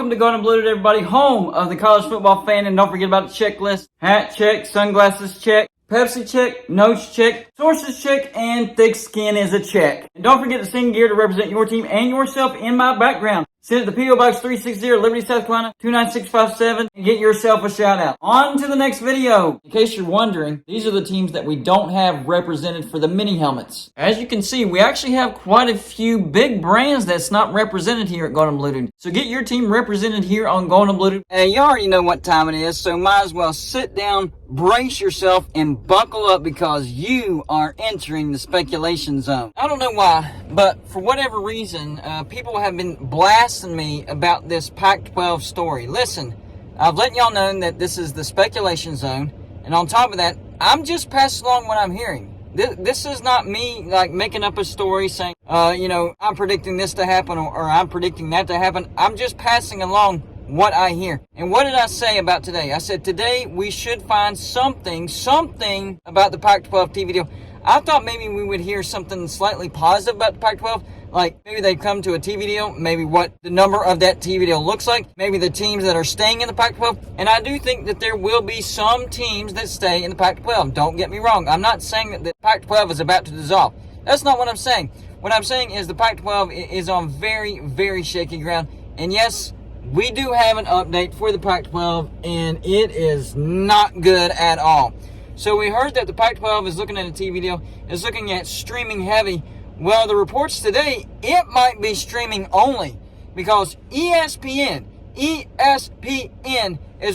Welcome to Golden and Blue, everybody, home of the college football fan. And don't forget about the checklist. Hat check, sunglasses check, Pepsi check, notes check, sources check, and thick skin is a check. And don't forget to sing gear to represent your team and yourself in my background. Send it to P.O. Box 360, Liberty, South Carolina, 29657, and get yourself a shout out. On to the next video. In case you're wondering, these are the teams that we don't have represented for the mini helmets. As you can see, we actually have quite a few big brands that's not represented here at Golden Blue. So get your team represented here on Golden Blue. And you already know what time it is, so might as well sit down, brace yourself, and buckle up because you are entering the speculation zone. I don't know why, but for whatever reason, people have been blasting me about this Pac-12 story. Listen, I've let y'all know that this is the speculation zone, and on top of that, I'm just passing along what I'm hearing. This is not me like making up a story saying, I'm predicting this to happen or I'm predicting that to happen. I'm just passing along what I hear. And what did I say about today? I said today we should find something about the Pac-12 TV deal. I thought maybe we would hear something slightly positive about the Pac-12, like maybe they come to a TV deal, maybe what the number of that TV deal looks like, maybe the teams that are staying in the Pac-12. And I do think that there will be some teams that stay in the Pac-12. Don't get me wrong. I'm not saying that the Pac-12 is about to dissolve. That's not what I'm saying. What I'm saying is the Pac-12 is on very, very shaky ground. And yes, we do have an update for the Pac-12, and it is not good at all. So we heard that the Pac-12 is looking at a TV deal, is looking at streaming heavy. Well, the reports today, it might be streaming only because ESPN is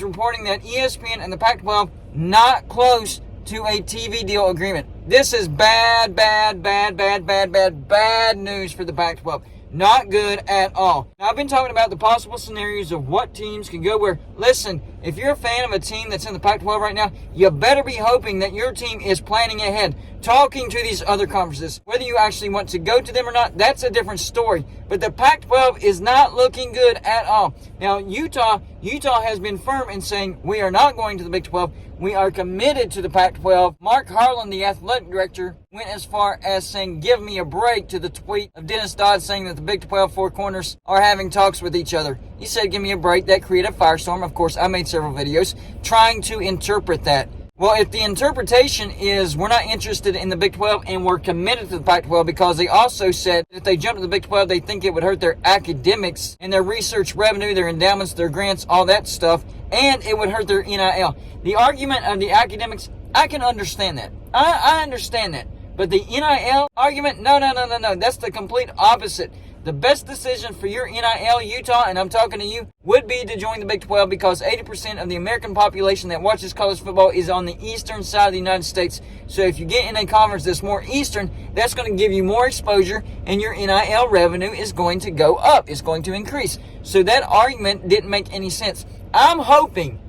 reporting that ESPN and the Pac-12 not close to a TV deal agreement. This is bad news for the Pac-12. Not good at all. Now, I've been talking about the possible scenarios of what teams can go where. Listen, if you're a fan of a team that's in the Pac-12 right now, you better be hoping that your team is planning ahead, talking to these other conferences. Whether you actually want to go to them or not, that's a different story. But the Pac-12 is not looking good at all. Now, Utah has been firm in saying we are not going to the Big 12. We are committed to the Pac-12. Mark Harlan, the athletic director, went as far as saying, give me a break, to the tweet of Dennis Dodd saying that the Big 12 four corners are having talks with each other. He said, give me a break. That created a firestorm. Of course, I made several videos trying to interpret that. Well, if the interpretation is we're not interested in the Big 12 and we're committed to the Pac-12 because they also said if they jump to the Big 12, they think it would hurt their academics and their research revenue, their endowments, their grants, all that stuff, and it would hurt their NIL. The argument of the academics, I can understand that. I understand that. But the NIL argument, no. That's the complete opposite. The best decision for your NIL, Utah, and I'm talking to you, would be to join the Big 12 because 80% of the American population that watches college football is on the eastern side of the United States. So if you get in a conference that's more eastern, that's going to give you more exposure and your NIL revenue is going to go up. It's going to increase. So that argument didn't make any sense. I'm hoping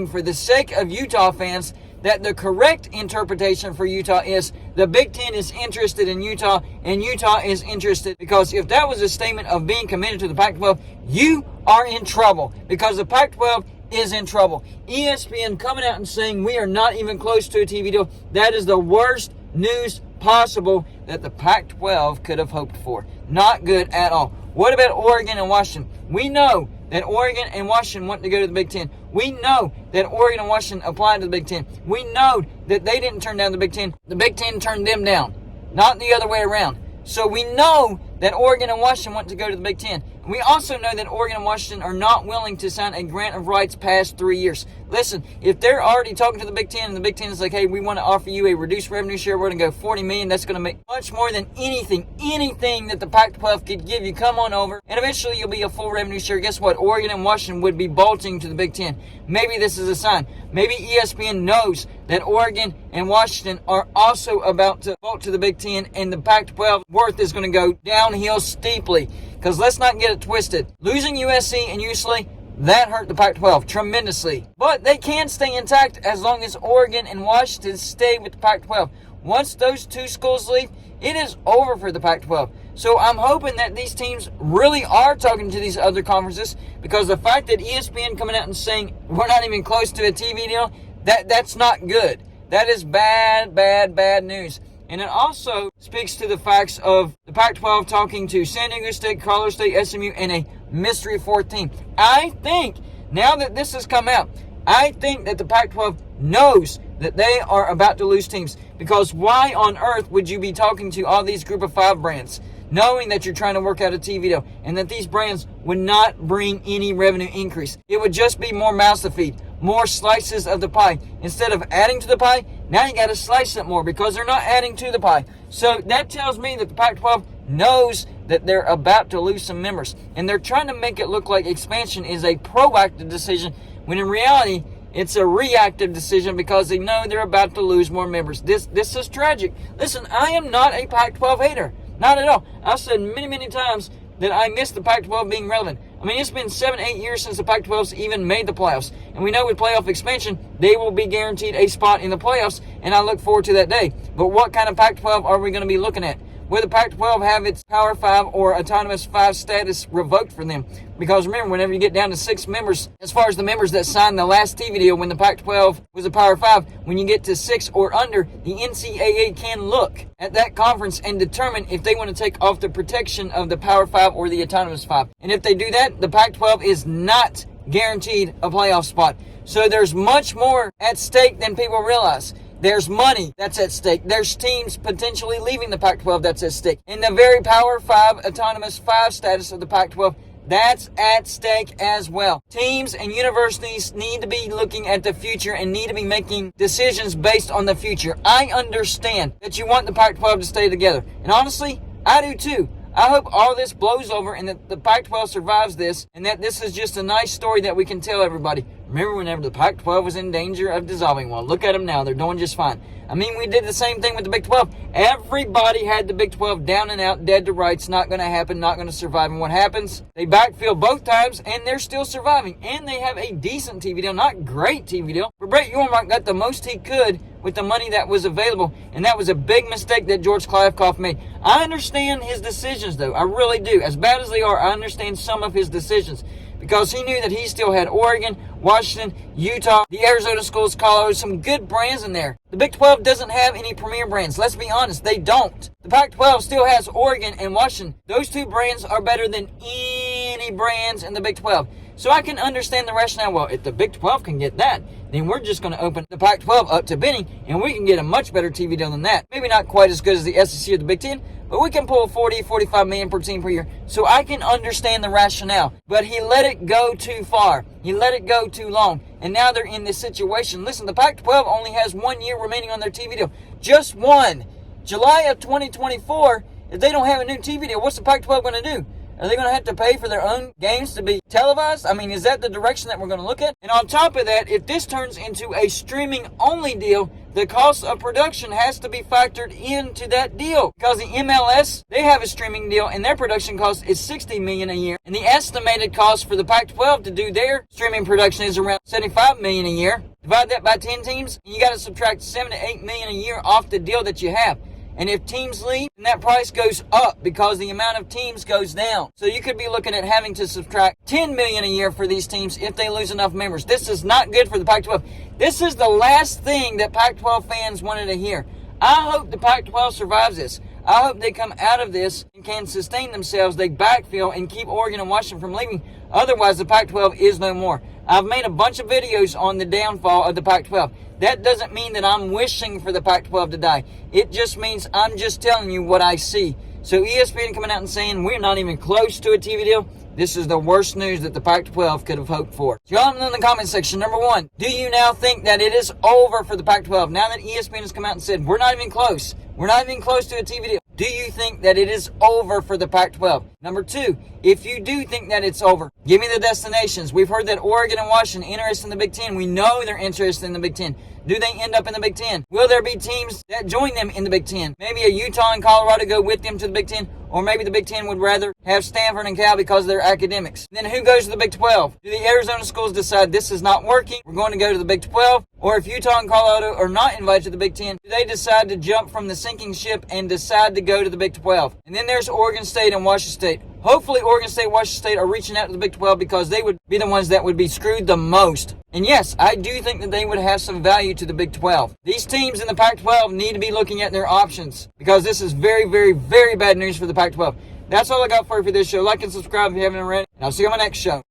for the sake of Utah fans that the correct interpretation for Utah is the Big Ten is interested in Utah and Utah is interested, because if that was a statement of being committed to the Pac-12, you are in trouble because the Pac-12 is in trouble. ESPN coming out and saying we are not even close to a TV deal, that is the worst news possible that the Pac-12 could have hoped for. Not good at all. What about Oregon and Washington? We know that Oregon and Washington want to go to the Big Ten. We know that Oregon and Washington applied to the Big Ten. We know that they didn't turn down the Big Ten. The Big Ten turned them down, not the other way around. So we know that Oregon and Washington want to go to the Big Ten. We also know that Oregon and Washington are not willing to sign a grant of rights past 3 years. Listen, if they're already talking to the Big Ten and the Big Ten is like, hey, we want to offer you a reduced revenue share, we're going to go $40 million, that's going to make much more than anything that the Pac-12 could give you. Come on over, and eventually you'll be a full revenue share. Guess what? Oregon and Washington would be bolting to the Big Ten. Maybe this is a sign. Maybe ESPN knows that Oregon and Washington are also about to bolt to the Big Ten, and the Pac-12 worth is going to go downhill steeply. Because let's not get it twisted. Losing USC and UCLA, that hurt the Pac-12 tremendously. But they can stay intact as long as Oregon and Washington stay with the Pac-12. Once those two schools leave, it is over for the Pac-12. So I'm hoping that these teams really are talking to these other conferences, because the fact that ESPN coming out and saying we're not even close to a TV deal, that's not good. That is bad news. And it also speaks to the facts of the Pac-12 talking to San Diego State, Colorado State, SMU, and a mystery fourth team. I think, now that this has come out, I think that the Pac-12 knows that they are about to lose teams. Because why on earth would you be talking to all these group of 5 brands, knowing that you're trying to work out a TV deal, and that these brands would not bring any revenue increase? It would just be more mouths to feed, more slices of the pie. Instead of adding to the pie, now you got to slice it more because they're not adding to the pie. So that tells me that the Pac-12 knows that they're about to lose some members. And they're trying to make it look like expansion is a proactive decision, when in reality, it's a reactive decision because they know they're about to lose more members. This is tragic. Listen, I am not a Pac-12 hater. Not at all. I've said many, many times that I miss the Pac-12 being relevant. I mean, it's been 7-8 years since the Pac-12's even made the playoffs. And we know with playoff expansion, they will be guaranteed a spot in the playoffs, and I look forward to that day. But what kind of Pac-12 are we going to be looking at? Will the Pac-12 have its Power 5 or Autonomous 5 status revoked for them? Because remember, whenever you get down to 6 members, as far as the members that signed the last TV deal when the Pac-12 was a Power 5, when you get to 6 or under, the NCAA can look at that conference and determine if they want to take off the protection of the Power 5 or the Autonomous 5. And if they do that, the Pac-12 is not guaranteed a playoff spot. So there's much more at stake than people realize. There's money that's at stake. There's teams potentially leaving the Pac-12 that's at stake. And the very Power 5, Autonomous 5 status of the Pac-12, that's at stake as well. Teams and universities need to be looking at the future and need to be making decisions based on the future. I understand that you want the Pac-12 to stay together. And honestly, I do too. I hope all this blows over and that the Pac-12 survives this, and that this is just a nice story that we can tell everybody. Remember whenever the Pac-12 was in danger of dissolving? Well, look at them now. They're doing just fine. I mean, we did the same thing with the Big 12. Everybody had the Big 12 down and out, dead to rights, not going to happen, not going to survive. And what happens? They backfill both times, and they're still surviving. And they have a decent TV deal, not great TV deal. But Brett Yormark got the most he could with the money that was available, and that was a big mistake that George Kliavkoff made. I understand his decisions, though. I really do. As bad as they are, I understand some of his decisions, because he knew that he still had Oregon, Washington, Utah, the Arizona schools, Colorado, some good brands in there. The Big 12 doesn't have any premier brands. Let's be honest, they don't. The Pac-12 still has Oregon and Washington. Those 2 brands are better than any brands in the Big 12. So I can understand the rationale. Well, if the Big 12 can get that, then we're just going to open the Pac-12 up to bidding, and we can get a much better TV deal than that. Maybe not quite as good as the SEC or the Big 10, but we can pull 40, 45 million per team per year. So I can understand the rationale. But he let it go too far. He let it go too long. And now they're in this situation. Listen, the Pac-12 only has 1 year remaining on their TV deal. Just one. July of 2024, if they don't have a new TV deal, what's the Pac-12 going to do? Are they going to have to pay for their own games to be televised? I mean, is that the direction that we're going to look at? And on top of that, if this turns into a streaming-only deal, the cost of production has to be factored into that deal. Because the MLS, they have a streaming deal, and their production cost is $60 million a year. And the estimated cost for the Pac-12 to do their streaming production is around $75 million a year. Divide that by 10 teams, and you got to subtract $7 to $8 million a year off the deal that you have. And if teams leave, then that price goes up because the amount of teams goes down. So you could be looking at having to subtract $10 million a year for these teams if they lose enough members. This is not good for the Pac-12. This is the last thing that Pac-12 fans wanted to hear. I hope the Pac-12 survives this. I hope they come out of this and can sustain themselves. They backfill and keep Oregon and Washington from leaving. Otherwise, the Pac-12 is no more. I've made a bunch of videos on the downfall of the Pac-12. That doesn't mean that I'm wishing for the Pac-12 to die. It just means I'm just telling you what I see. So ESPN coming out and saying we're not even close to a TV deal, this is the worst news that the Pac-12 could have hoped for. So y'all in the comment section, number 1, do you now think that it is over for the Pac-12? Now that ESPN has come out and said we're not even close. We're not even close to a TV deal. Do you think that it is over for the Pac-12? Number 2, if you do think that it's over, give me the destinations. We've heard that Oregon and Washington are interested in the Big 10. We know they're interested in the Big 10. Do they end up in the Big 10? Will there be teams that join them in the Big 10? Maybe a Utah and Colorado go with them to the Big 10, or maybe the Big 10 would rather have Stanford and Cal because of their academics. Then who goes to the Big 12? Do the Arizona schools decide this is not working, we're going to go to the Big 12? Or if Utah and Colorado are not invited to the Big 10, do they decide to jump from the sinking ship and decide to go to the Big 12? And then there's Oregon State and Washington State. Hopefully Oregon State and Washington State are reaching out to the Big 12 because they would be the ones that would be screwed the most. And yes, I do think that they would have some value to the Big 12. These teams in the Pac-12 need to be looking at their options because this is very, very, very bad news for the Pac-12. That's all I got for you for this show. Like and subscribe if you haven't already. And I'll see you on my next show.